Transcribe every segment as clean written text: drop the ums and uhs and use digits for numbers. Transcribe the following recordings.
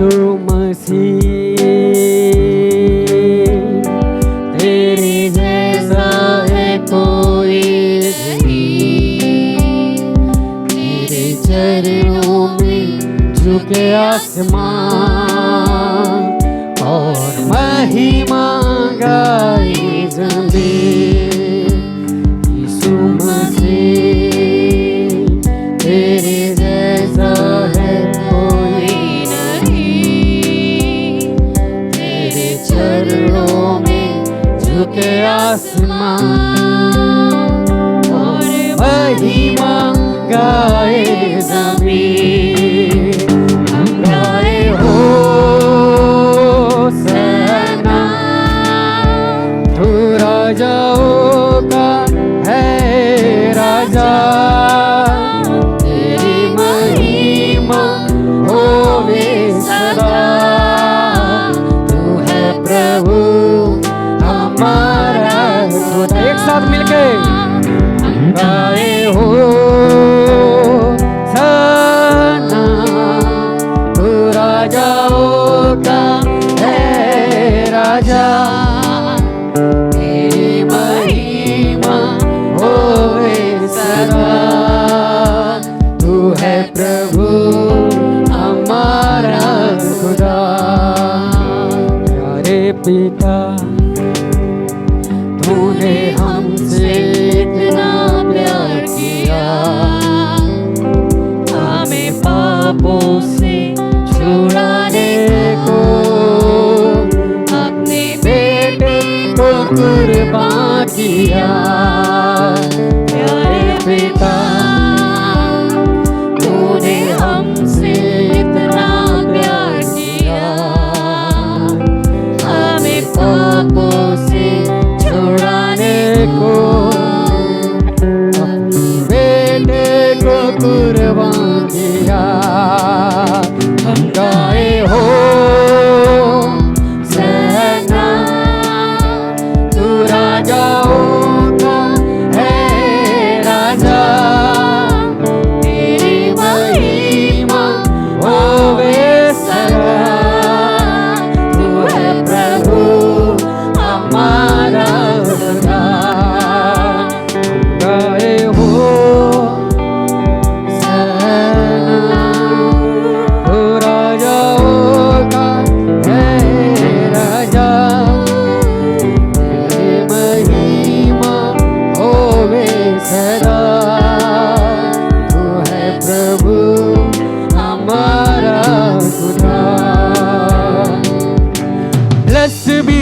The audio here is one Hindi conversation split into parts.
यीशु मसीह तेरे जैसा है कोई नहीं, तेरे चरणों में झुके आसमान और महिमा गाए ज़मीन। यीशु मसीह तेरे जैसा है कोई नहीं, तेरे चरणों में झुके आसमान और महिमा गाए ज़मीन। हम गाए होसन्ना, तू राजाओं का है राजा, तेरी महिमा होवे सदा। तू है प्रभु हमारा खुदा। एक साथ मिलके हम गाए होसन्ना, तू राजाओं का है राजा, तेरी महिमा होवे सदा। तू है प्रभु हमारा खुदा। प्यारे पिता, तूने हमसे इतना प्यार किया, हमें पापों से छुड़ाने को अपने बेटे को कुर्बान किया। प्यारे पिता, तूने हमसे इतना प्यार किया, हमें पापों से छुड़ाने को अपने बेटे को कुर्बान किया। हम गाए होसन्ना, तू राजाओं का है राजा, तेरी महिमा होवे सदा। तू है प्रभु हमारा खुदा। हम गाए होसन्ना, तू राजाओं का है राजा, तेरी महिमा होवे सदा। तू है प्रभु हमारा खुदा। Blessed be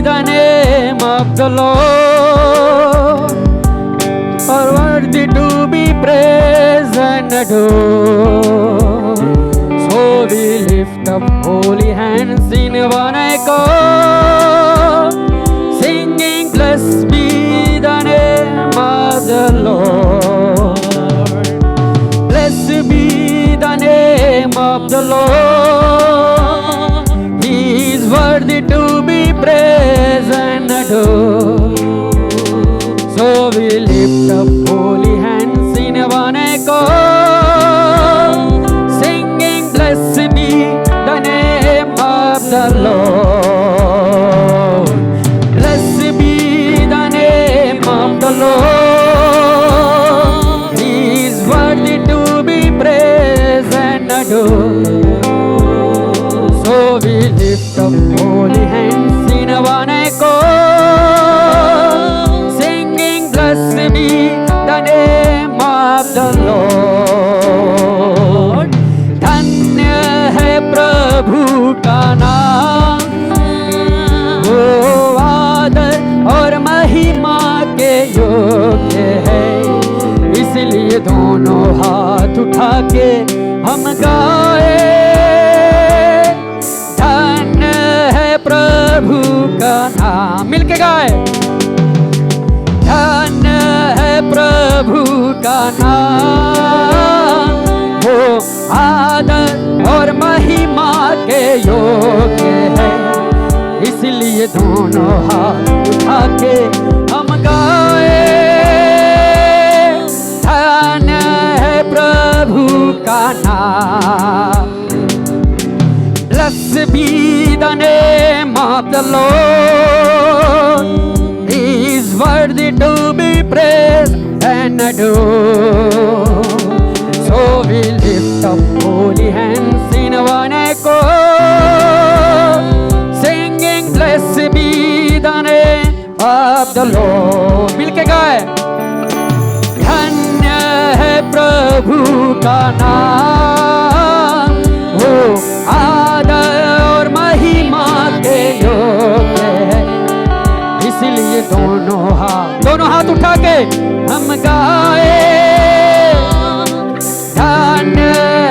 the name of the Lord, for worthy to be praised and adored. So we lift up holy hands in one accord, singing, blessed be the name of the Lord. Blessed be the name of the Lord. He is worthy to be praised and adored. So we lift up holy hands in one accord, singing, blessed be the name of the Lord. Blessed be the name of the Lord. He is worthy to be praised and adored. So we lift up holy hands in one accord, singing, blessed be the name of the Lord. धन्य है प्रभु का नाम, वो आदर और महिमा के योग्य है। इसलिए दोनों हाथ उठा के हम गाए, धन्य है प्रभु का नाम। मिलके गाए, धन्य है प्रभु का नाम, वो आदर और महिमा के योग्य है। इसलिए दोनों हाथ उठा के हम गाए, धन्य है प्रभु का नाम। be the name of the Lord. He is worthy to be praised and adored. So we lift up holy hands in one accord, singing, blessed be the name of the Lord. मिलके गाए, धन्य है प्रभु का नाम, वो आदर और महिमा के योग्य है। इसलिए दोनों हाथ उठा के हम गाए, धन्य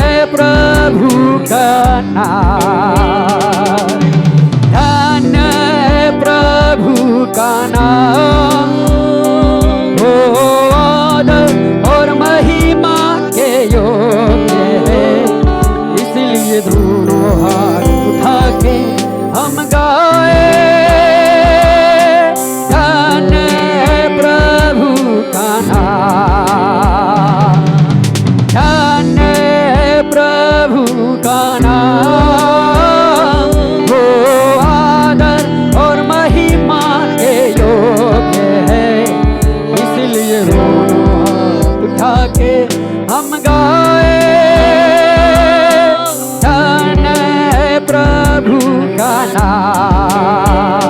है प्रभु का नाम, धन्य है प्रभु का नाम, वो आदर और महिमा के योग्य है। इसलिए दोनों हाथ उठा के हम गाए, धन्य है प्रभु का नाम, धन्य है प्रभु का नाम, वो आदर और महिमा के योग्य है। इसलिए दोनों हाथ उठा के हम गाए, धन्य है प्रभु का नाम।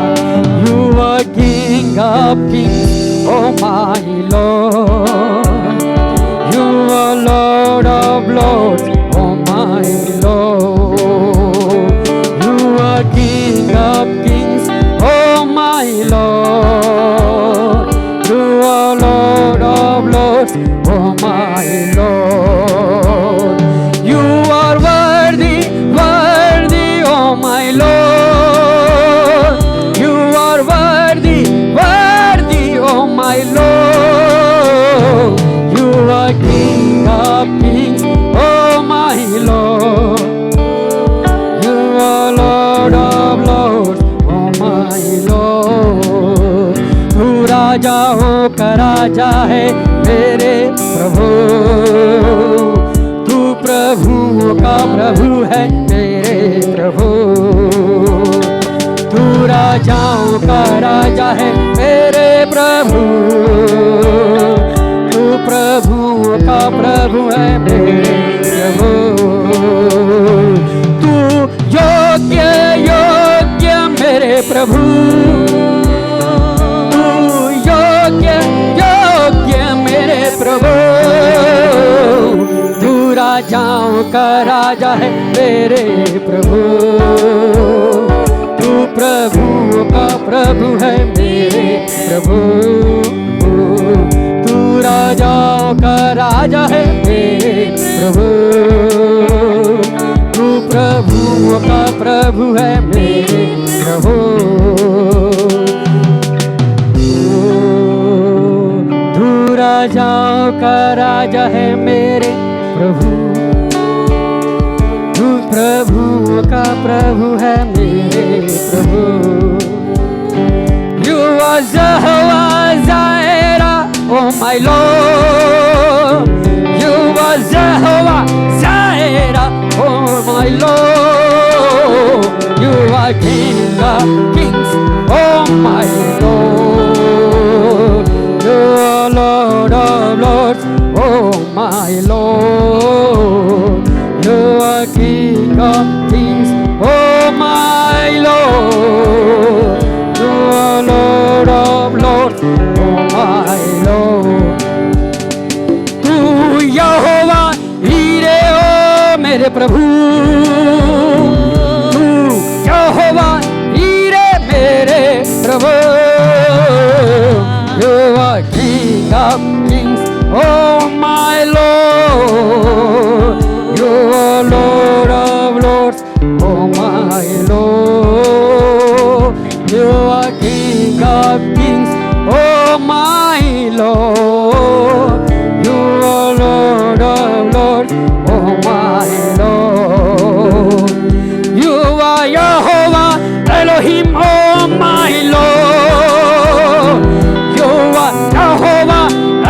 You are King of kings, oh my Lord. You are Lord of lords, oh my Lord. You are King of kings, oh my Lord. You are Lord of lords, oh my Lord. You are worthy, worthy, oh my Lord. You are worthy, worthy, oh my Lord. You are King of kings, oh my Lord. You are Lord of lords, oh my Lord. तू राजाओं का राजा है मेरे प्रभु, तू प्रभुओं का प्रभु है मेरे प्रभु। तू राजाओं का राजा है मेरे प्रभु, तू प्रभुओं का प्रभु है मेरे प्रभु। तू योग्य योग्य मेरे प्रभु, तू योग्य योग्य मेरे प्रभु। तू राजाओं का राजा है मेरे प्रभु, तू प्रभुओं का प्रभु है मेरे प्रभु। तू राजाओं का राजा है मेरे प्रभु, तू प्रभुओं का प्रभु है मेरे प्रभु। तू राजाओं का राजा है मेरे प्रभु, तू प्रभुओं का प्रभु है मेरे प्रभु। You are Jehovah Jireh, oh my Lord. You are Jehovah Jireh, oh my Lord. You are King of kings, oh my Lord. You are Lord of lords, oh my Lord. You are King of kings, oh my Lord. You are Lord of lords, oh my Lord. तू यहोवा हीरे ओ मेरे प्रभु, तू यहोवा हीरे मेरे प्रभु। You are King of kings, oh my Lord. You are Lord of lords, oh my Lord. You are King of kings, oh my Lord. You are Lord of lords, oh my Lord. You are Jehovah Elohim, oh my Lord. You are Jehovah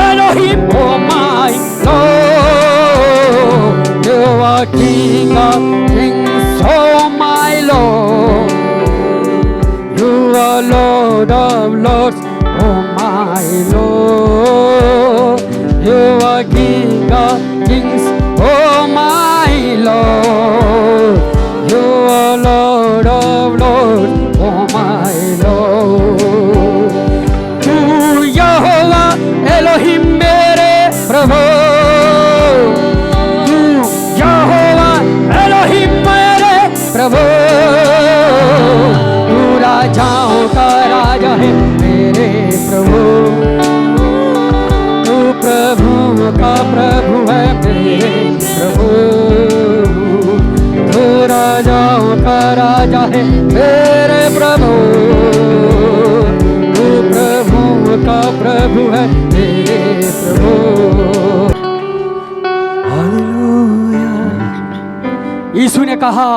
Elohim, oh my Lord. You are King of kings, oh my Lord. Lord of Lords, oh my Lord. You are King of Kings, oh my Lord. You are Lord of Lords, oh my Lord. तू यहोवा एलोहिम मेरे प्रभु, तू यहोवा एलोहिम मेरे प्रभु। तू राजाओं का राजा है मेरे प्रभु, तू प्रभु का प्रभु है मेरे प्रभु। तू राजाओं का राजा है मेरे प्रभु, तू प्रभु का प्रभु है मेरे प्रभु। हालेलुया। यीशु ने कहा,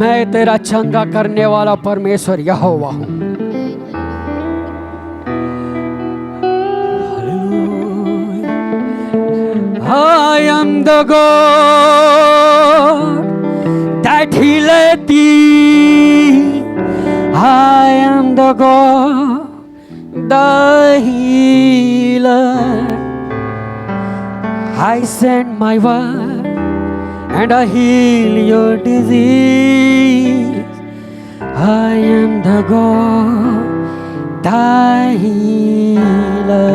मैं तेरा चंगा करने वाला परमेश्वर यहोवा हूं। I am the God that healeth thee. I am the God, the healer. I send my word and I heal your disease. I am the God, thy healer.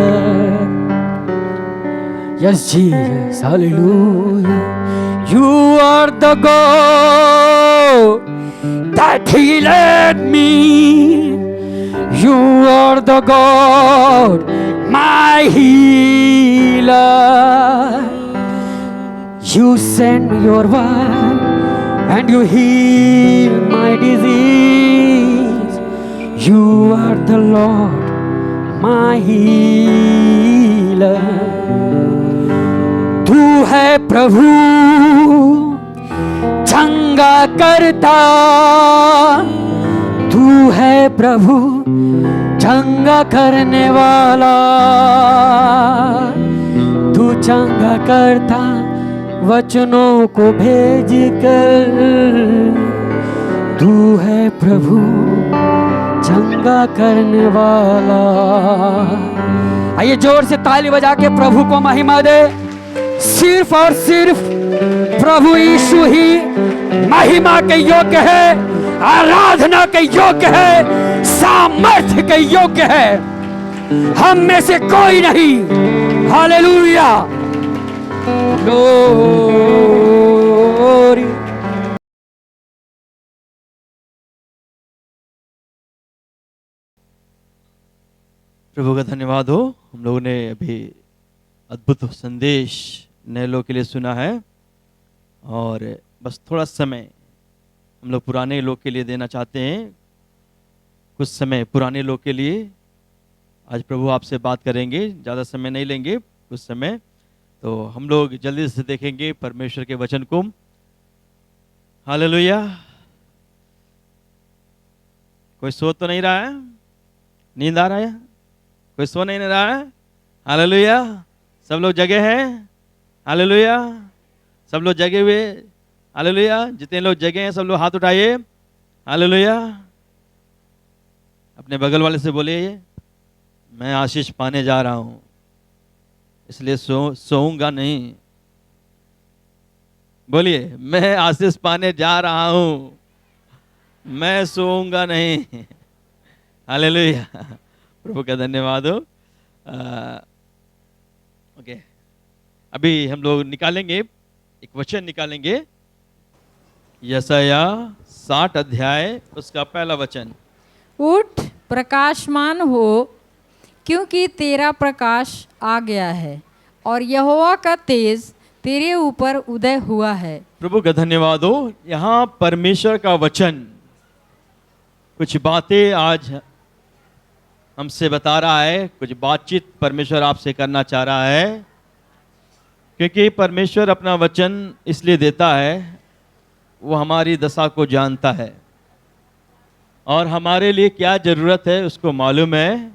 Yes, Jesus, hallelujah. You are the God that healed me. You are the God, my healer. You send your word and you heal my disease. You are the Lord, my healer. तू है प्रभु चंगा करता, तू है प्रभु चंगा करने वाला। तू चंगा करता वचनों को भेज कर, तू है प्रभु चंगा करने वाला। आइए जोर से ताली बजा के प्रभु को महिमा दे। सिर्फ और सिर्फ प्रभु यीशु ही महिमा के योग्य है, आराधना के योग्य है, सामर्थ्य के योग्य है, हम में से कोई नहीं। Hallelujah, glory. प्रभु का धन्यवाद हो। हम लोगों ने अभी अद्भुत संदेश नए लोग के लिए सुना है, और बस थोड़ा समय हम लोग पुराने लोग के लिए देना चाहते हैं। कुछ समय पुराने लोग के लिए आज प्रभु आपसे बात करेंगे, ज़्यादा समय नहीं लेंगे, कुछ समय। तो हम लोग जल्दी से देखेंगे परमेश्वर के वचन को। हालेलुया। कोई सो तो नहीं रहा है? नींद आ रहा है? कोई सो नहीं रहा है? हालेलुया। सब लोग जगे हैं? हालेलुया। सब लोग जगे हुए? हालेलुया। जितने लोग जगे हैं सब लोग हाथ उठाइए। हालेलुया। अपने बगल वाले से बोलिए, मैं आशीष पाने जा रहा हूं, इसलिए सोऊंगा नहीं। बोलिए, मैं आशीष पाने जा रहा हूं, मैं सोऊंगा नहीं। हालेलुया। प्रभु का धन्यवाद हो। ओके, अभी हम लोग निकालेंगे, एक वचन निकालेंगे, यशायाह 60 अध्याय उसका पहला वचन। उठ, प्रकाशमान हो, क्योंकि तेरा प्रकाश आ गया है और यहोवा का तेज तेरे ऊपर उदय हुआ है। प्रभु का धन्यवाद हो। यहाँ परमेश्वर का वचन कुछ बातें आज हमसे बता रहा है, कुछ बातचीत परमेश्वर आपसे करना चाह रहा है, क्योंकि परमेश्वर अपना वचन इसलिए देता है, वो हमारी दशा को जानता है और हमारे लिए क्या ज़रूरत है उसको मालूम है।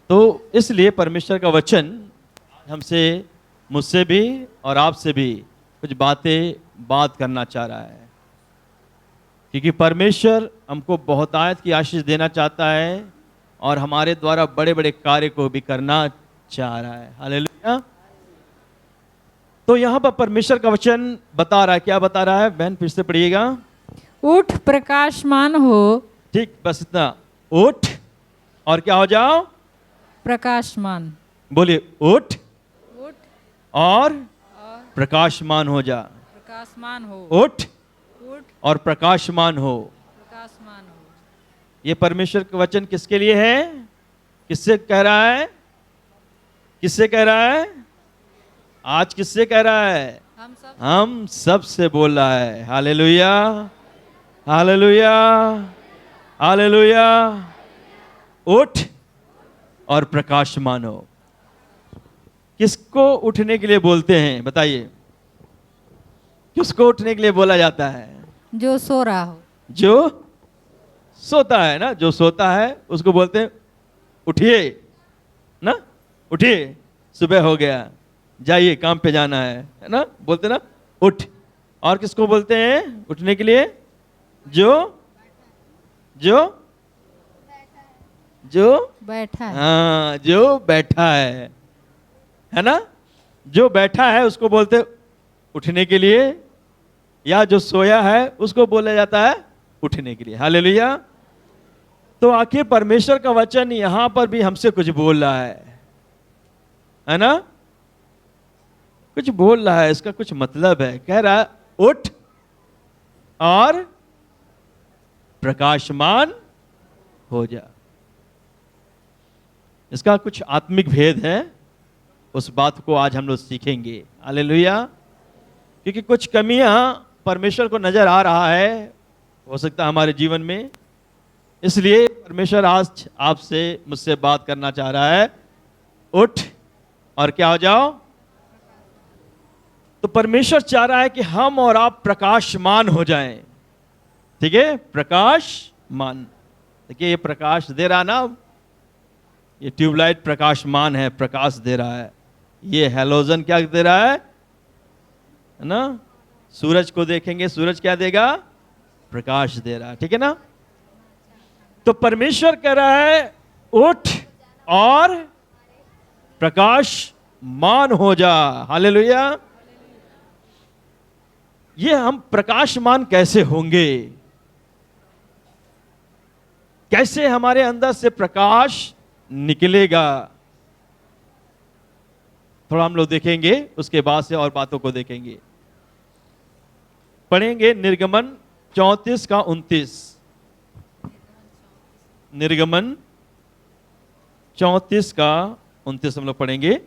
तो इसलिए परमेश्वर का वचन हमसे, मुझसे भी और आपसे भी कुछ बातें बात करना चाह रहा है, क्योंकि परमेश्वर हमको बहुतायत की आशीष देना चाहता है और हमारे द्वारा बड़े बड़े कार्य को भी करना चाह रहा है। हालेलुया। तो यहां पर परमेश्वर का वचन बता रहा है, क्या बता रहा है बहन, फिर से पढ़िएगा। उठ प्रकाशमान हो, ठीक, बस इतना, उठ और क्या हो जाओ, प्रकाशमान। बोलिए उठ उठ और प्रकाशमान हो जा। प्रकाशमान हो, उठ उठ और प्रकाशमान हो। प्रकाशमान हो। ये परमेश्वर का वचन किसके लिए है, किससे कह रहा है, किससे कह रहा है, आज किससे कह रहा है, हम सब से बोल रहा है। Hallelujah, hallelujah, hallelujah. उठ और प्रकाशमान हो। किसको उठने के लिए बोलते हैं बताइए, किसको उठने के लिए बोला जाता है, जो सो रहा हो, जो सोता है ना, जो सोता है उसको बोलते हैं उठिए ना, उठिए सुबह हो गया, जाइए काम पे जाना है ना, बोलते ना उठ। और किसको बोलते हैं उठने के लिए, जो जो जो बैठा है। हाँ, जो बैठा है ना, जो बैठा है उसको बोलते उठने के लिए, या जो सोया है उसको बोला जाता है उठने के लिए। हालेलुया। तो आखिर परमेश्वर का वचन यहां पर भी हमसे कुछ बोल रहा है ना, कुछ बोल रहा है, इसका कुछ मतलब है। कह रहा है उठ और प्रकाशमान हो जा। इसका कुछ आत्मिक भेद है, उस बात को आज हम लोग सीखेंगे। हालेलुया। क्योंकि कुछ कमियां परमेश्वर को नजर आ रहा है, हो सकता है हमारे जीवन में, इसलिए परमेश्वर आज आपसे मुझसे बात करना चाह रहा है, उठ और क्या हो जाओ। तो परमेश्वर चाह रहा है कि हम और आप प्रकाशमान हो जाएं। ठीक है, प्रकाशमान। देखिए ये प्रकाश दे रहा ना, ये ट्यूबलाइट प्रकाशमान है, प्रकाश दे रहा है। ये हैलोजन क्या दे रहा है ना, सूरज को देखेंगे, सूरज क्या देगा, प्रकाश दे रहा है। ठीक है ना। तो परमेश्वर कह रहा है उठ और प्रकाशमान हो जा। हालेलुया। ये हम प्रकाशमान कैसे होंगे, कैसे हमारे अंदर से प्रकाश निकलेगा, थोड़ा हम लोग देखेंगे, उसके बाद से और बातों को देखेंगे। पढ़ेंगे निर्गमन 34 का 29। निर्गमन 34 का 29 हम लोग पढ़ेंगे।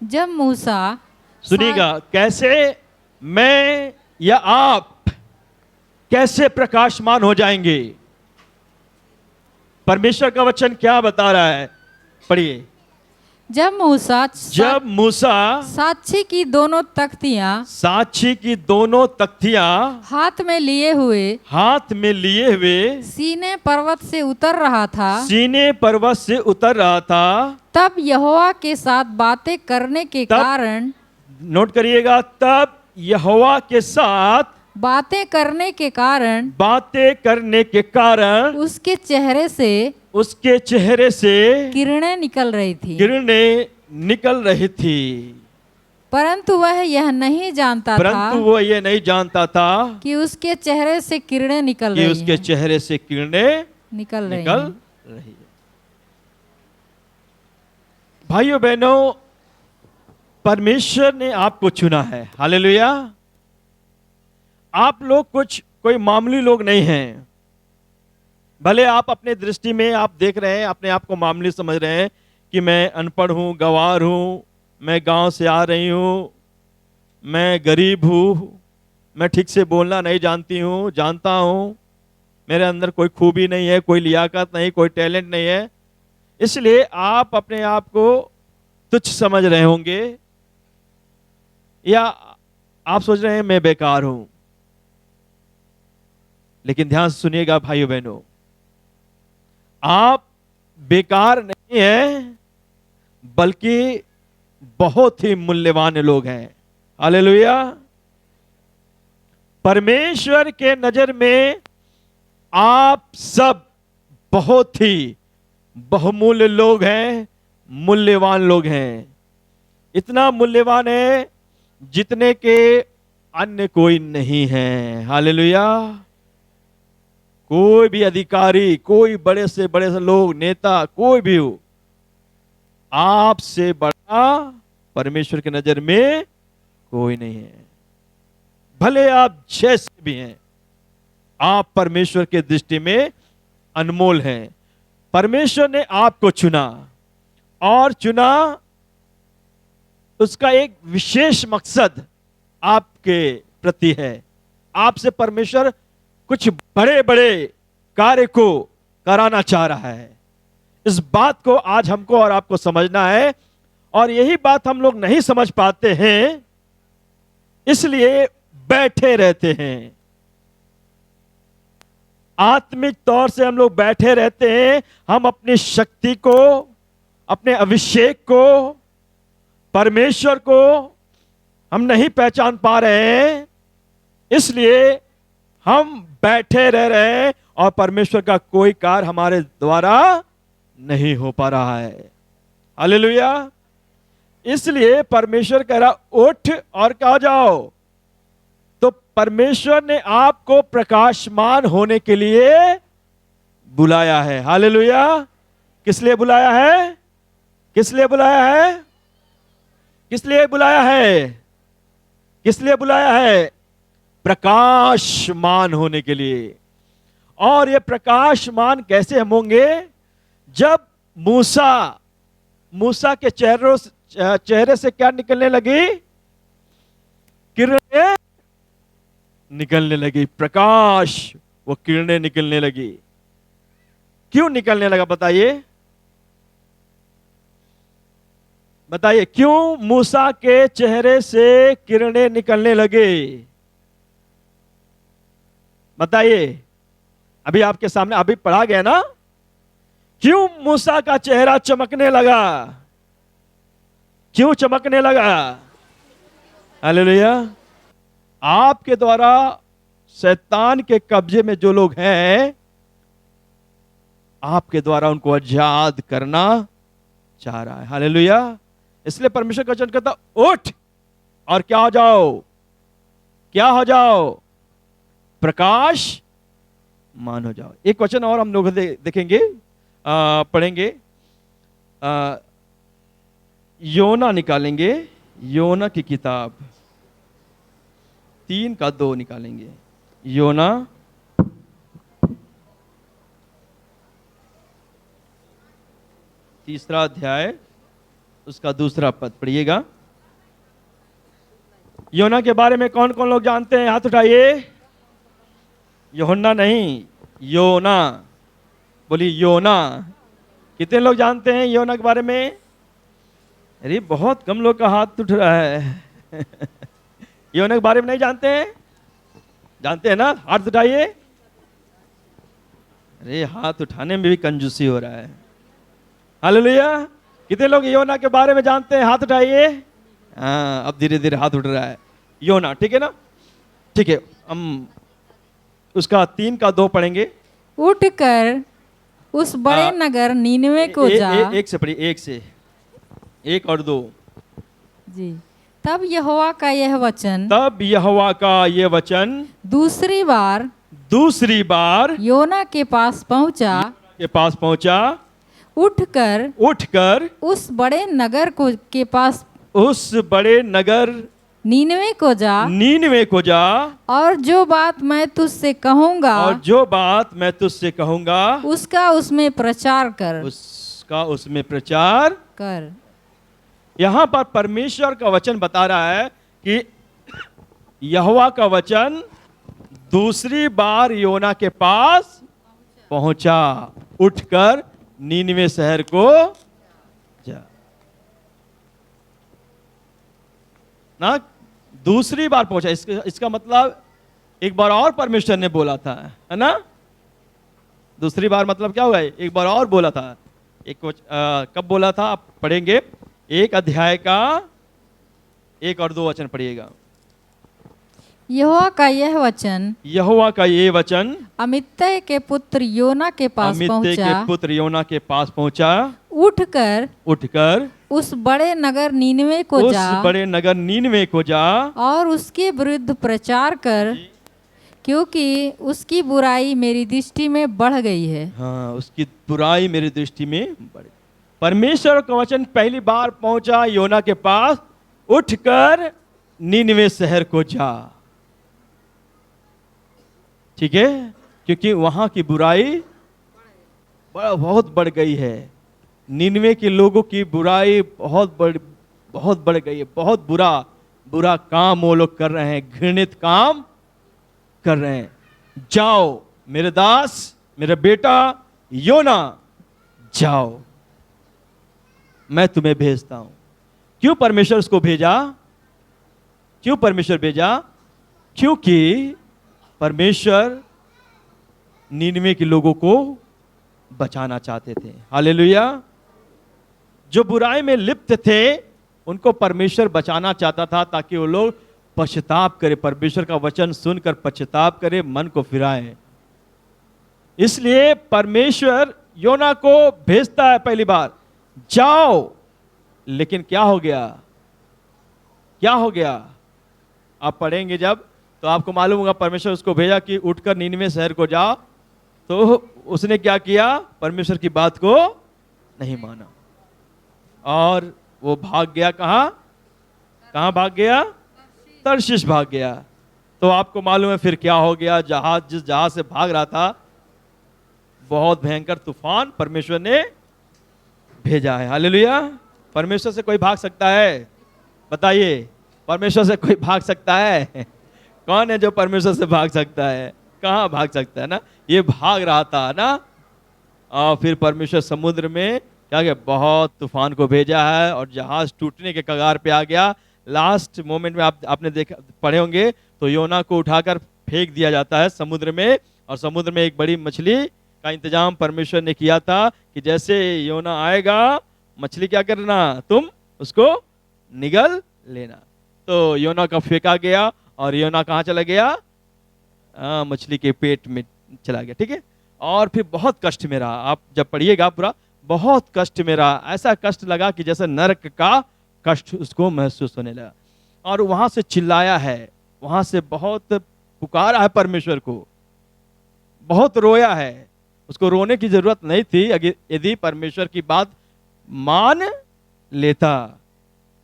जब मूसा, सुनिएगा, कैसे मैं या आप कैसे प्रकाशमान हो जाएंगे। परमेश्वर का वचन क्या बता रहा है, पढ़िए। जब मूसा साक्षी की दोनों तख्तियां, साक्षी की दोनों तख्तियां हाथ में लिए हुए सीने पर्वत से उतर रहा था, सीने पर्वत से उतर रहा था, तब यहोवा के साथ बातें करने के कारण, नोट करिएगा, तब यहोवा के साथ बातें करने के कारण उसके चेहरे से किरणें निकल रही थी। परंतु वह यह नहीं जानता था कि उसके चेहरे से किरणें निकल रही हैं। भाइयों बहनों, परमेश्वर ने आपको चुना है। हालेलुया। आप लोग कोई मामूली लोग नहीं हैं। भले आप अपने दृष्टि में आप देख रहे हैं, अपने आप को मामूली समझ रहे हैं कि मैं अनपढ़ हूं, गंवार हूं, मैं गांव से आ रही हूं, मैं गरीब हूं, मैं ठीक से बोलना नहीं जानता हूं, मेरे अंदर कोई खूबी नहीं है, कोई लियाकत नहीं, कोई टैलेंट नहीं है, इसलिए आप अपने आप को तुच्छ समझ रहे होंगे, या आप सोच रहे हैं मैं बेकार हूं। लेकिन ध्यान से सुनिएगा भाइयों बहनों, आप बेकार नहीं हैं, बल्कि बहुत ही मूल्यवान लोग हैं। हालेलुया। परमेश्वर के नजर में आप सब बहुत ही बहुमूल्य लोग हैं, मूल्यवान लोग हैं। इतना मूल्यवान है जितने के अन्य कोई नहीं है। हालेलुया। कोई भी अधिकारी, कोई बड़े से लोग, नेता, कोई भी हो, आपसे बड़ा परमेश्वर की नजर में कोई नहीं है। भले आप जैसे भी हैं, आप परमेश्वर के दृष्टि में अनमोल हैं। परमेश्वर ने आपको चुना, और चुना उसका एक विशेष मकसद आपके प्रति है। आपसे परमेश्वर कुछ बड़े बड़े कार्य को कराना चाह रहा है। इस बात को आज हमको और आपको समझना है, और यही बात हम लोग नहीं समझ पाते हैं, इसलिए बैठे रहते हैं। आत्मिक तौर से हम लोग बैठे रहते हैं। हम अपनी शक्ति को, अपने अभिषेक को, परमेश्वर को हम नहीं पहचान पा रहे हैं, इसलिए हम बैठे रह रहे हैं और परमेश्वर का कोई कार्य हमारे द्वारा नहीं हो पा रहा है। हालेलुया। इसलिए परमेश्वर कह रहा उठ और कहा जाओ। तो परमेश्वर ने आपको प्रकाशमान होने के लिए बुलाया है। हालेलुया। किस लिए बुलाया है? किस लिए बुलाया है? किस लिए बुलाया है? किस लिए बुलाया है? प्रकाशमान होने के लिए। और ये प्रकाशमान कैसे हम होंगे? जब मूसा के चेहरे से क्या निकलने लगी? किरणें निकलने लगी, प्रकाश, वो किरणें निकलने लगी। क्यों निकलने लगा बताइए? बताइए क्यों मूसा के चेहरे से किरणें निकलने लगे? बताइए। अभी आपके सामने अभी पढ़ा गया ना, क्यों मूसा का चेहरा चमकने लगा? क्यों चमकने लगा? हालेलुया। आपके द्वारा शैतान के कब्जे में जो लोग हैं, आपके द्वारा उनको आजाद करना चाह रहा है। हालेलुया। इसलिए परमेश्वर का वचन कहता उठ और क्या हो जाओ? क्या हो जाओ? प्रकाश मान हो जाओ। एक वचन और हम लोग देखेंगे, पढ़ेंगे। योना निकालेंगे, योना की किताब 3:2 निकालेंगे। योना 3 अध्याय उसका 2 पद पढ़िएगा। योना के बारे में कौन कौन लोग जानते हैं? हाथ उठाइए। यूहन्ना नहीं, योना। बोलिए योना। कितने लोग जानते हैं योना के बारे में? अरे बहुत कम लोग का हाथ उठ रहा है। योना के बारे में नहीं जानते हैं? जानते हैं ना? हाथ उठाइए। अरे हाथ उठाने में भी कंजूसी हो रहा है। हालेलुया। कितने लोग योना के बारे में जानते हैं? हाथ उठाइए। हाँ, अब धीरे धीरे हाथ उठ रहा है। योना, ठीक है ना? ठीक है, हम उसका 3:2 पढ़ेंगे। उठकर उस बड़े नगर नीनवे को जा। एक से पढ़िए, 1 और 2 जी। तब यहोवा का यह वचन, तब यहोवा का ये वचन दूसरी बार योना के पास पहुंचा। उठकर उस बड़े नगर नीनवे को जा, और जो बात मैं तुझसे कहूंगा उसका उसमें प्रचार कर। यहां पर परमेश्वर का वचन बता रहा है कि यहोवा का वचन दूसरी बार योना के पास पहुंचा। उठकर नीनवे शहर को जा ना, दूसरी बार पहुंचा। इसका मतलब एक बार और परमेश्वर ने बोला था, है ना? दूसरी बार मतलब क्या हुआ? एक बार और बोला था। कब बोला था? आप पढ़ेंगे 1 अध्याय का 1 और 2 वचन पढ़िएगा। यहोवा का यह वचन यहोवा का ये वचन अमित्तै के पुत्र योना के पास अमित्ते पहुंचा। के पुत्र योना के पास पहुंचा। उठकर उस बड़े नगर नीनवे को उस जा बड़े नगर नीनवे को जा और उसके विरुद्ध प्रचार कर, क्योंकि उसकी बुराई मेरी दृष्टि में बढ़ गई है। हाँ, उसकी बुराई मेरी दृष्टि में बढ़ी। परमेश्वर का वचन पहली बार पहुंचा योना के पास, उठकर नीनवे शहर को जा। ठीक है, क्योंकि वहां की बुराई बहुत बढ़ गई है। नीनवे के लोगों की बुराई बहुत बढ़ गई है। बहुत बुरा काम वो लोग कर रहे हैं, घृणित काम कर रहे हैं। जाओ मेरे दास, मेरा बेटा योना, जाओ, मैं तुम्हें भेजता हूं। क्यों परमेश्वर उसको भेजा? क्यों परमेश्वर भेजा? क्योंकि परमेश्वर नीनवे के लोगों को बचाना चाहते थे। हालेलुया। जो बुराई में लिप्त थे उनको परमेश्वर बचाना चाहता था, ताकि वो लोग पश्चाताप करे, परमेश्वर का वचन सुनकर पश्चाताप करे, मन को फिराए। इसलिए परमेश्वर योना को भेजता है पहली बार, जाओ। लेकिन क्या हो गया? क्या हो गया? आप पढ़ेंगे जब तो आपको मालूम होगा। परमेश्वर उसको भेजा कि उठकर नीनवे शहर को जा, तो उसने क्या किया? परमेश्वर की बात को नहीं माना और वो भाग गया। कहां भाग गया? तर्शीश भाग गया। तो आपको मालूम है फिर क्या हो गया? जिस जहाज से भाग रहा था, बहुत भयंकर तूफान परमेश्वर ने भेजा है। हालेलुया। परमेश्वर से कोई भाग सकता है? बताइए, परमेश्वर से कोई भाग सकता है? कौन है जो परमेश्वर से भाग सकता है? कहां भाग सकता है ना? ये भाग रहा था ना, और फिर परमेश्वर समुद्र में क्या गया? बहुत तूफान को भेजा है और जहाज टूटने के कगार पे आ गया। लास्ट मोमेंट में आपने देखा, पढ़े होंगे, तो योना को उठाकर फेंक दिया जाता है समुद्र में, और समुद्र में एक बड़ी मछली का इंतजाम परमेश्वर ने किया था कि जैसे योना आएगा, मछली क्या करना? तुम उसको निगल लेना। तो योना का फेंका गया और योना कहाँ चला गया? मछली के पेट में चला गया। ठीक है, और फिर बहुत कष्ट में रहा। आप जब पढ़िएगा पूरा, बहुत कष्ट में रहा। ऐसा कष्ट लगा कि जैसे नरक का कष्ट उसको महसूस होने लगा, और वहां से चिल्लाया है, वहां से बहुत पुकारा है परमेश्वर को, बहुत रोया है। उसको रोने की जरूरत नहीं थी यदि परमेश्वर की बात मान लेता,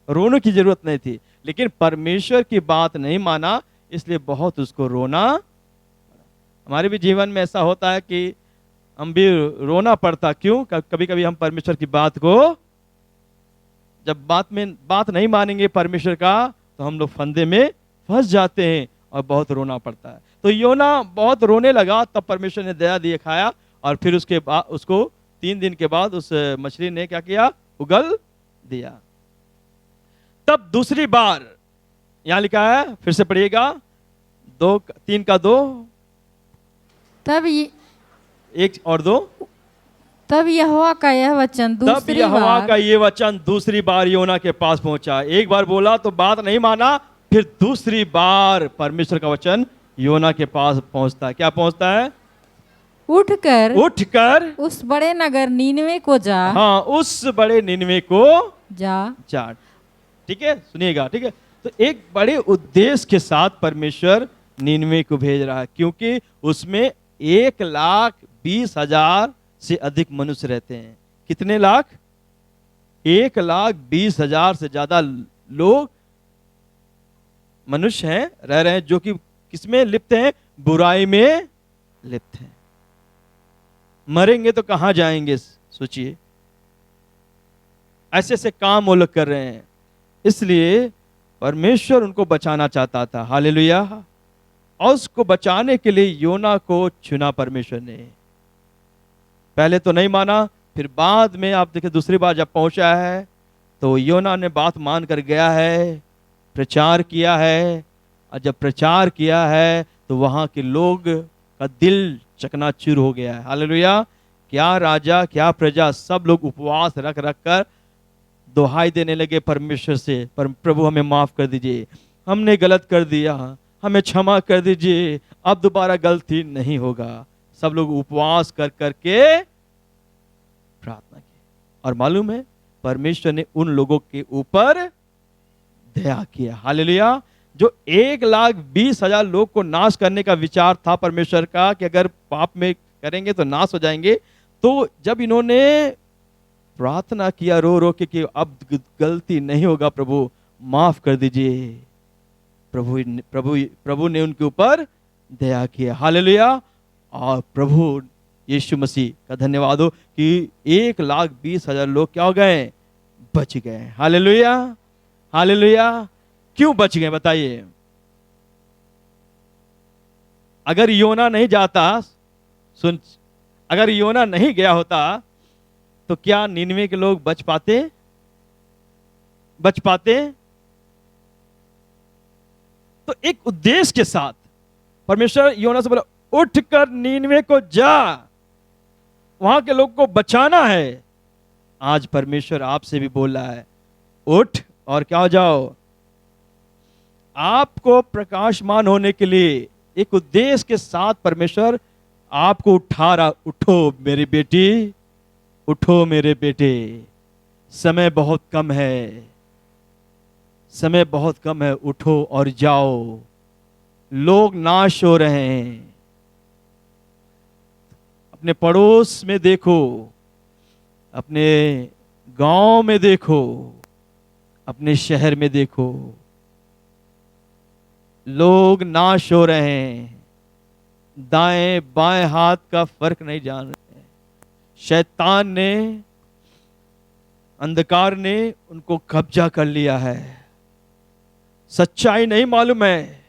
रोने की जरूरत नहीं थी, लेकिन परमेश्वर की बात नहीं माना, इसलिए बहुत उसको रोना। हमारे भी जीवन में ऐसा होता है कि हम भी रोना पड़ता। क्यों? कभी कभी हम परमेश्वर की बात को, जब बात नहीं मानेंगे परमेश्वर का, तो हम लोग फंदे में फंस जाते हैं और बहुत रोना पड़ता है। तो योना बहुत रोने लगा, तब परमेश्वर ने दया दिखाया, और फिर उसके बाद उसको 3 दिन के बाद उस मछली ने क्या किया? उगल दिया। तब दूसरी बार, यहां लिखा है, फिर से पढ़िएगा, 3 का 2, तब 1 और 2। तब यहोवा का यह वचन दूसरी यहोवा बार का ये वचन दूसरी बार योना के पास पहुंचा। एक बार बोला तो बात नहीं माना, फिर दूसरी बार परमेश्वर का वचन योना के पास पहुंचता है। क्या पहुंचता है? उठकर उस बड़े नगर नीनवे को जा। हाँ, उस बड़े नीनवे को जा। ठीक है, सुनिएगा। ठीक है, तो एक बड़े उद्देश्य के साथ परमेश्वर नीनवे को भेज रहा है, क्योंकि उसमें 1,20,000 से अधिक मनुष्य रहते हैं। कितने लाख? 1,20,000 से ज्यादा लोग, मनुष्य हैं, रह रहे हैं, जो कि किसमें लिप्त हैं? बुराई में लिप्त हैं। मरेंगे तो कहां जाएंगे? सोचिए, ऐसे ऐसे काम वो लोग कर रहे हैं। इसलिए परमेश्वर उनको बचाना चाहता था। हालेलुया। और उसको बचाने के लिए योना को चुना परमेश्वर ने। पहले तो नहीं माना, फिर बाद में आप देखिए दूसरी बार जब पहुंचा है, तो योना ने बात मान कर गया है, प्रचार किया है, और जब प्रचार किया है तो वहां के लोग का दिल चकनाचूर हो गया है। हालेलुया। क्या राजा, क्या प्रजा, सब लोग उपवास रख रख कर दुहाई देने लगे परमेश्वर से, प्रभु हमें माफ कर दीजिए, हमने गलत कर दिया, हमें क्षमा कर दीजिए, अब दोबारा गलती नहीं होगा। सब लोग उपवास कर करके प्रार्थना की, और मालूम है परमेश्वर ने उन लोगों के ऊपर दया किया। हालेलुया। जो 1,20,000 लोग को नाश करने का विचार था परमेश्वर का, कि अगर पाप में करेंगे तो नाश हो जाएंगे, तो जब इन्होंने प्रार्थना किया रो रो के कि अब गलती नहीं होगा प्रभु, माफ कर दीजिए, प्रभु प्रभु प्रभु ने उनके ऊपर दया किया। हालेलुया। और प्रभु यीशु मसीह का धन्यवाद हो कि 1,20,000 लोग क्या हो गए, बच गए। Hallelujah, hallelujah. क्यों बच गए बताइए? अगर योना नहीं जाता, सुन, अगर योना नहीं गया होता तो क्या निनवे के लोग बच पाते? बच पाते? तो एक उद्देश्य के साथ परमेश्वर योना से बोला, उठकर निनवे को जा, वहां के लोग को बचाना है। आज परमेश्वर आपसे भी बोल रहा है, उठ और क्या हो जाओ। आपको प्रकाशमान होने के लिए एक उद्देश्य के साथ परमेश्वर आपको उठा रहा। उठो मेरी बेटी, उठो मेरे बेटे, समय बहुत कम है, समय बहुत कम है, उठो और जाओ। लोग नाश हो रहे हैं। अपने पड़ोस में देखो, अपने गांव में देखो, अपने शहर में देखो, लोग नाश हो रहे हैं। दाएं बाएं हाथ का फर्क नहीं जान रहे। शैतान ने, अंधकार ने उनको कब्जा कर लिया है। सच्चाई नहीं मालूम है,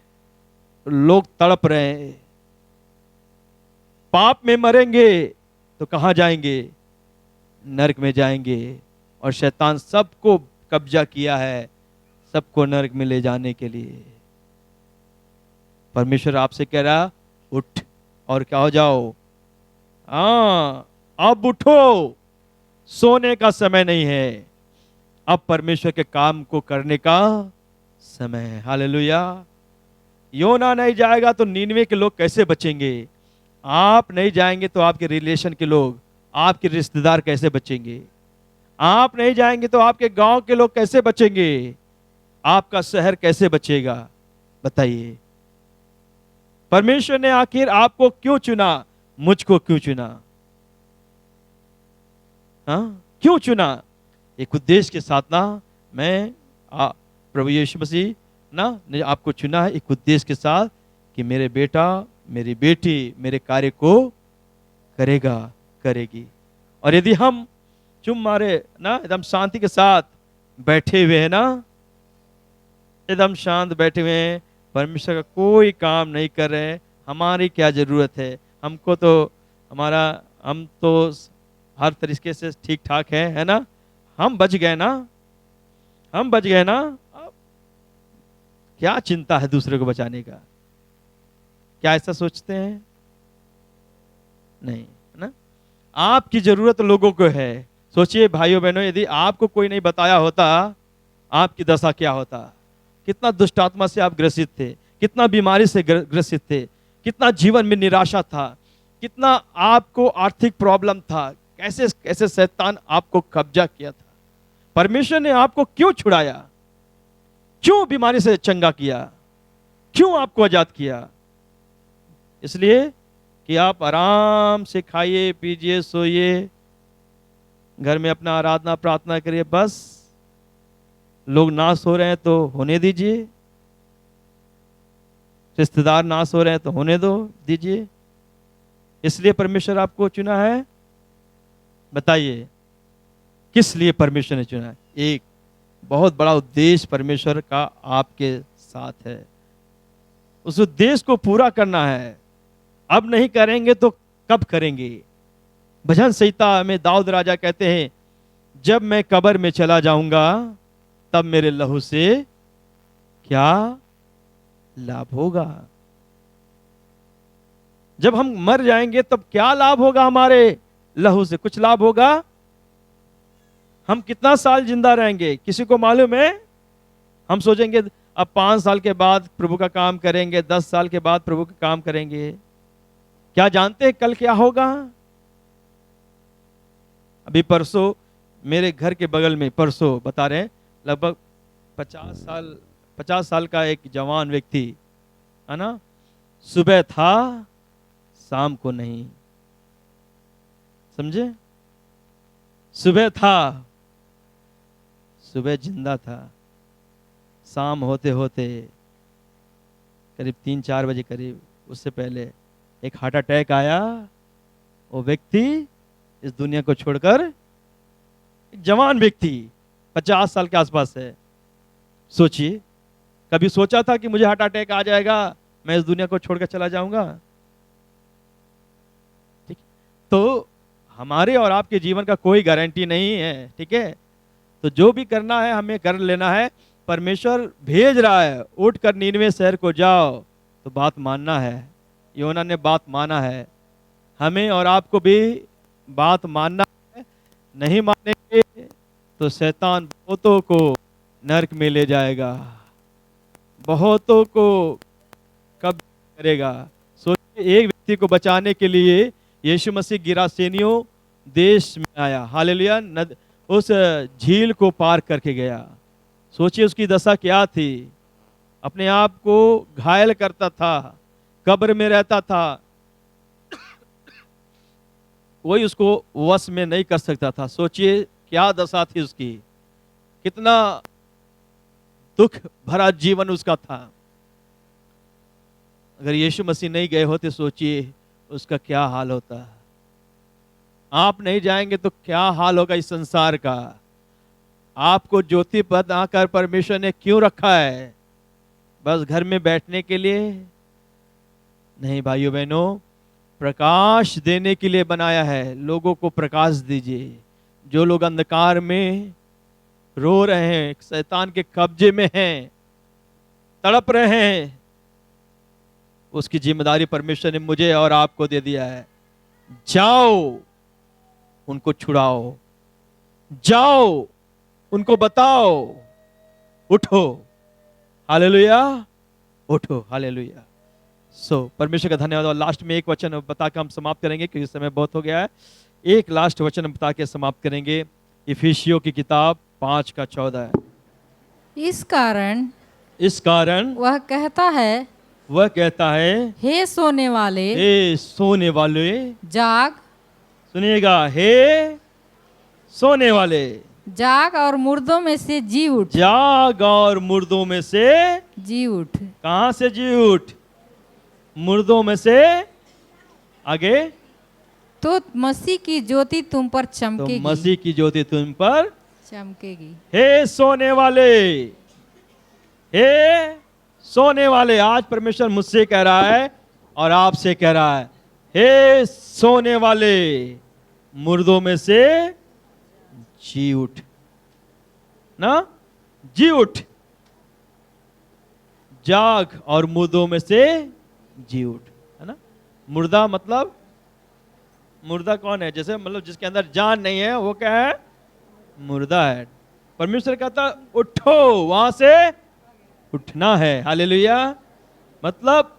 लोग तड़प रहे हैं। पाप में मरेंगे तो कहां जाएंगे? नरक में जाएंगे। और शैतान सबको कब्जा किया है, सबको नरक में ले जाने के लिए। परमेश्वर आपसे कह रहा, उठ और क्या हो जाओ। हाँ, अब उठो, सोने का समय नहीं है, अब परमेश्वर के काम को करने का समय है। हालेलुया। योना नहीं जाएगा तो निनवे के लोग कैसे बचेंगे? आप नहीं जाएंगे तो आपके रिलेशन के लोग, आपके रिश्तेदार कैसे बचेंगे? आप नहीं जाएंगे तो आपके गांव के लोग कैसे बचेंगे? आपका शहर कैसे बचेगा? बताइए। परमेश्वर ने आखिर आपको क्यों चुना? मुझको क्यों चुना? हाँ, क्यों चुना? एक उद्देश्य के साथ ना। मैं प्रभु यीशु मसीह ना ने आपको चुना है एक उद्देश्य के साथ, कि मेरे बेटा मेरी बेटी मेरे कार्य को करेगा, करेगी। और यदि हम चुप मारे ना, एकदम शांति के साथ बैठे हुए हैं ना, एकदम शांत बैठे हुए हैं, परमेश्वर का कोई काम नहीं कर रहे हैं, हमारी क्या जरूरत है? हमको तो हम तो हर तरीके से ठीक ठाक है ना, हम बच गए ना, हम बच गए ना। अब क्या चिंता है दूसरे को बचाने का? क्या ऐसा सोचते हैं? नहीं, है ना। आपकी जरूरत लोगों को है। सोचिए भाइयों बहनों, यदि आपको कोई नहीं बताया होता, आपकी दशा क्या होता? कितना दुष्ट आत्मा से आप ग्रसित थे, कितना बीमारी से ग्रसित थे, कितना जीवन में निराशा था, कितना आपको आर्थिक प्रॉब्लम था, कैसे कैसे शैतान आपको कब्जा किया था। परमेश्वर ने आपको क्यों छुड़ाया? क्यों बीमारी से चंगा किया? क्यों आपको आजाद किया? इसलिए कि आप आराम से खाइए, पीजिए, सोइए, घर में अपना आराधना प्रार्थना करिए। बस लोग नाश हो रहे हैं तो होने दीजिए, रिश्तेदार नाश हो रहे हैं तो होने दो दीजिए। इसलिए परमेश्वर आपको चुना है? बताइए, किस लिए परमेश्वर ने चुना है? एक बहुत बड़ा उद्देश्य परमेश्वर का आपके साथ है। उस उद्देश्य को पूरा करना है। अब नहीं करेंगे तो कब करेंगे? भजन संहिता में दाऊद राजा कहते हैं, जब मैं कब्र में चला जाऊंगा तब मेरे लहू से क्या लाभ होगा? जब हम मर जाएंगे तब क्या लाभ होगा? हमारे लहू से कुछ लाभ होगा? हम कितना साल जिंदा रहेंगे किसी को मालूम है? हम सोचेंगे अब 5 साल के बाद प्रभु का काम करेंगे, 10 साल के बाद प्रभु का काम करेंगे। क्या जानते हैं कल क्या होगा? अभी परसों मेरे घर के बगल में, परसों बता रहे हैं, लगभग 50 साल का एक जवान व्यक्ति है ना, सुबह था शाम को नहीं। समझे? सुबह था, सुबह जिंदा था, शाम होते होते करीब 3-4 बजे करीब, उससे पहले एक हार्ट अटैक आया। वो व्यक्ति इस दुनिया को छोड़कर, एक जवान व्यक्ति 50 साल के आसपास है। सोचिए, कभी सोचा था कि मुझे हार्ट अटैक आ जाएगा, मैं इस दुनिया को छोड़कर चला जाऊंगा? ठीक, तो हमारे और आपके जीवन का कोई गारंटी नहीं है। ठीक है, तो जो भी करना है हमें कर लेना है। परमेश्वर भेज रहा है, उठ कर नीनवे शहर को जाओ, तो बात मानना है। योना ने बात माना है, हमें और आपको भी बात मानना है। नहीं मानेंगे तो शैतान बहुतों को नरक में ले जाएगा, बहुतों को कब करेगा। सोचिए, एक व्यक्ति को बचाने के लिए यीशु मसीह गिरासेनियों देश में आया, हालेलुया, उस झील को पार करके गया। सोचिए उसकी दशा क्या थी। अपने आप को घायल करता था, कब्र में रहता था, कोई उसको वश में नहीं कर सकता था। सोचिए क्या दशा थी उसकी, कितना दुख भरा जीवन उसका था। अगर यीशु मसीह नहीं गए होते, सोचिए उसका क्या हाल होता। आप नहीं जाएंगे तो क्या हाल होगा इस संसार का। आपको ज्योति पद आकर परमेश्वर ने क्यों रखा है? बस घर में बैठने के लिए नहीं भाइयों बहनों, प्रकाश देने के लिए बनाया है। लोगों को प्रकाश दीजिए। जो लोग अंधकार में रो रहे हैं, शैतान के कब्जे में हैं, तड़प रहे हैं, उसकी जिम्मेदारी परमेश्वर ने मुझे और आपको दे दिया है। जाओ उनको छुड़ाओ, जाओ उनको बताओ, उठो, हालेलुया, उठो, हालेलुया। परमेश्वर का धन्यवाद। और लास्ट में एक वचन बता के हम समाप्त करेंगे क्योंकि समय बहुत हो गया है। एक लास्ट वचन बता के समाप्त करेंगे, इफिसियों की किताब 5:14। इस कारण वह कहता है, हे सोने वाले, हे सोने वाले, जाग, सुनिएगा, हे सोने वाले, जाग और मुर्दों में से जी उठ, जाग और मुर्दों में से जी उठ। कहां से जी उठ? मुर्दों में से। आगे, तो मसीह की ज्योति तुम पर तो चमकेगी, मसीह की ज्योति तुम पर चमकेगी। हे सोने वाले, हे सोने वाले। आज परमेश्वर मुझसे कह रहा है और आपसे कह रहा है, हे सोने वाले, मुर्दों में से जी उठ ना, जी उठ, जाग और मुर्दों में से जी उठ, है ना। मुर्दा मतलब, मुर्दा कौन है? जैसे मतलब जिसके अंदर जान नहीं है वो क्या है? मुर्दा है। परमेश्वर कहता उठो, वहां से उठना है, हालेलुया। मतलब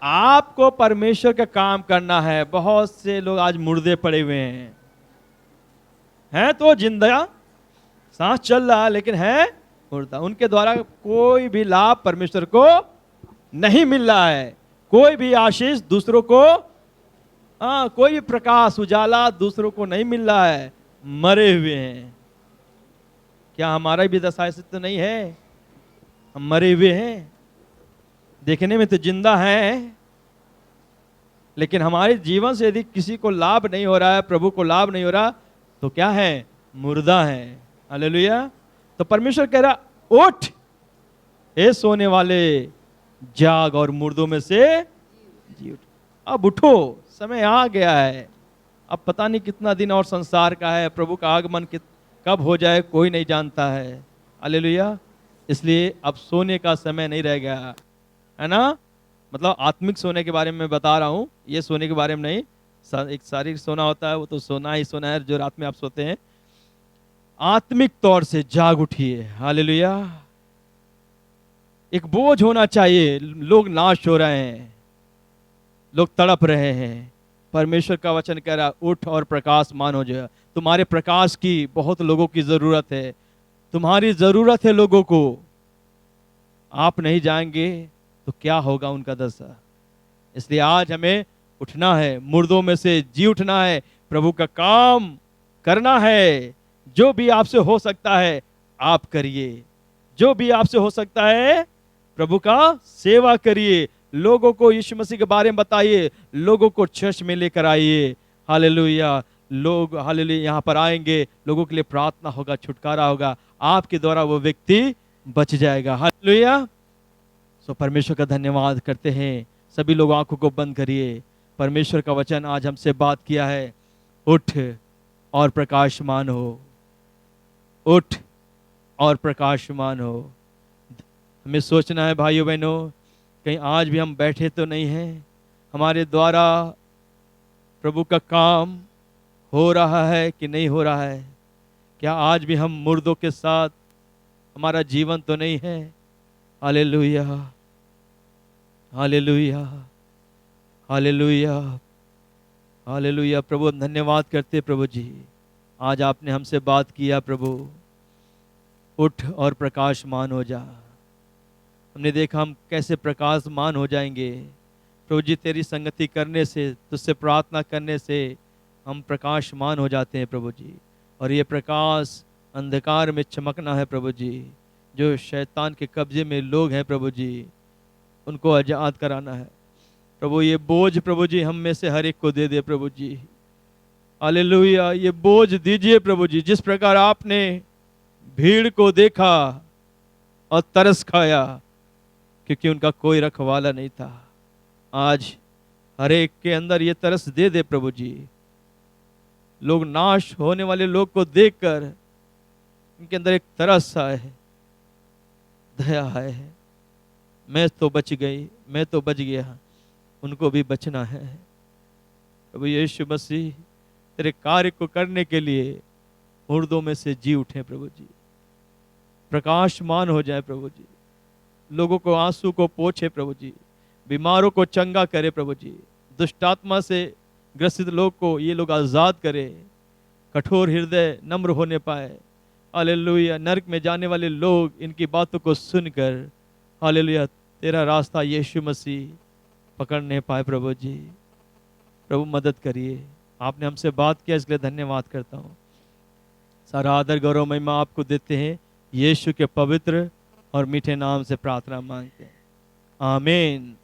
आपको परमेश्वर का काम करना है। बहुत से लोग आज मुर्दे पड़े हुए हैं तो जिंदा, सांस चल रहा है लेकिन है मुर्दा। उनके द्वारा कोई भी लाभ परमेश्वर को नहीं मिल रहा है, कोई भी आशीष दूसरों को, कोई भी प्रकाश उजाला दूसरों को नहीं मिल रहा है, मरे हुए हैं। क्या हमारा भी दशा ऐसे तो नहीं है? हम मरे हुए हैं, देखने में तो जिंदा हैं, लेकिन हमारे जीवन से यदि किसी को लाभ नहीं हो रहा है, प्रभु को लाभ नहीं हो रहा, तो क्या है? मुर्दा है। हालेलुया। तो परमेश्वर कह रहा उठ, हे सोने वाले, जाग और मुर्दों में से जी उठ। अब उठो, समय आ गया है। अब पता नहीं कितना दिन और संसार का है, प्रभु का आगमन कब हो जाए कोई नहीं जानता है। हालेलुया। इसलिए अब सोने का समय नहीं रह गया है ना। मतलब आत्मिक सोने के बारे में बता रहा हूं, ये सोने के बारे में नहीं। एक शारीरिक सोना होता है, वो तो सोना ही सोना है जो रात में आप सोते हैं। आत्मिक तौर से जाग उठिए। हालेलुया। एक बोझ होना चाहिए। लोग नाश हो रहे हैं, लोग तड़प रहे हैं। परमेश्वर का वचन कह रहा है उठ और प्रकाशमान हो जाए। तुम्हारे प्रकाश की बहुत लोगों की जरूरत है, तुम्हारी जरूरत है लोगों को। आप नहीं जाएंगे तो क्या होगा उनका दशा। इसलिए आज हमें उठना है, मुर्दों में से जी उठना है, प्रभु का काम करना है। जो भी आपसे हो सकता है आप करिए, जो भी आपसे हो सकता है प्रभु का सेवा करिए, लोगों को यीशु मसीह के बारे में बताइए, लोगों को चर्च में लेकर आइए। हालेलुया। लोग हालेलुया यहाँ पर आएंगे, लोगों के लिए प्रार्थना होगा, छुटकारा होगा, आपके द्वारा वो व्यक्ति बच जाएगा। हालेलुया। सो परमेश्वर का धन्यवाद करते हैं। सभी लोग आंखों को बंद करिए। परमेश्वर का वचन आज हमसे बात किया है, उठ और प्रकाशमान हो, उठ और प्रकाशमान हो। हमें सोचना है भाइयों बहनों, कहीं आज भी हम बैठे तो नहीं हैं, हमारे द्वारा प्रभु का काम हो रहा है कि नहीं हो रहा है। क्या आज भी हम मुर्दों के साथ हमारा जीवन तो नहीं है। Hallelujah, hallelujah, hallelujah, hallelujah. प्रभु हम धन्यवाद करते प्रभु जी, आज आपने हमसे बात किया प्रभु, उठ और प्रकाशमान हो जा। हमने देखा हम कैसे प्रकाशमान हो जाएंगे प्रभु जी, तेरी संगति करने से, तुझसे प्रार्थना करने से हम प्रकाशमान हो जाते हैं प्रभु जी। और ये प्रकाश अंधकार में चमकना है प्रभु जी। जो शैतान के कब्जे में लोग हैं प्रभु जी, उनको आजाद कराना है प्रभु। ये बोझ प्रभु जी हम में से हर एक को दे दे प्रभु जी। हालेलुया। ये बोझ दीजिए प्रभु जी। जिस प्रकार आपने भीड़ को देखा और तरस खाया, क्योंकि उनका कोई रखवाला नहीं था, आज हर एक के अंदर ये तरस दे दे प्रभु जी। लोग नाश होने वाले लोग को देखकर उनके अंदर एक तरस आए, दया है, मैं तो बच गई, मैं तो बच गया, उनको भी बचना है। प्रभु यीशु मसीह तेरे कार्य को करने के लिए मुर्दों में से जी उठे प्रभु जी, प्रकाशमान हो जाए प्रभु जी, लोगों को आंसू को पोछे प्रभु जी, बीमारों को चंगा करे प्रभु जी, दुष्टात्मा से ग्रसित लोग को ये लोग आजाद करे, कठोर हृदय नम्र होने पाए। हालेलुया। नरक में जाने वाले लोग इनकी बातों को सुनकर हालेलुया तेरा रास्ता यीशु मसीह पकड़ने पाए प्रभु जी। प्रभु मदद करिए। आपने हमसे बात किया इसके लिए धन्यवाद करता हूँ। सारा आदर गौरव महिमा आपको देते हैं, यीशु के पवित्र और मीठे नाम से प्रार्थना मांगते हैं, आमीन।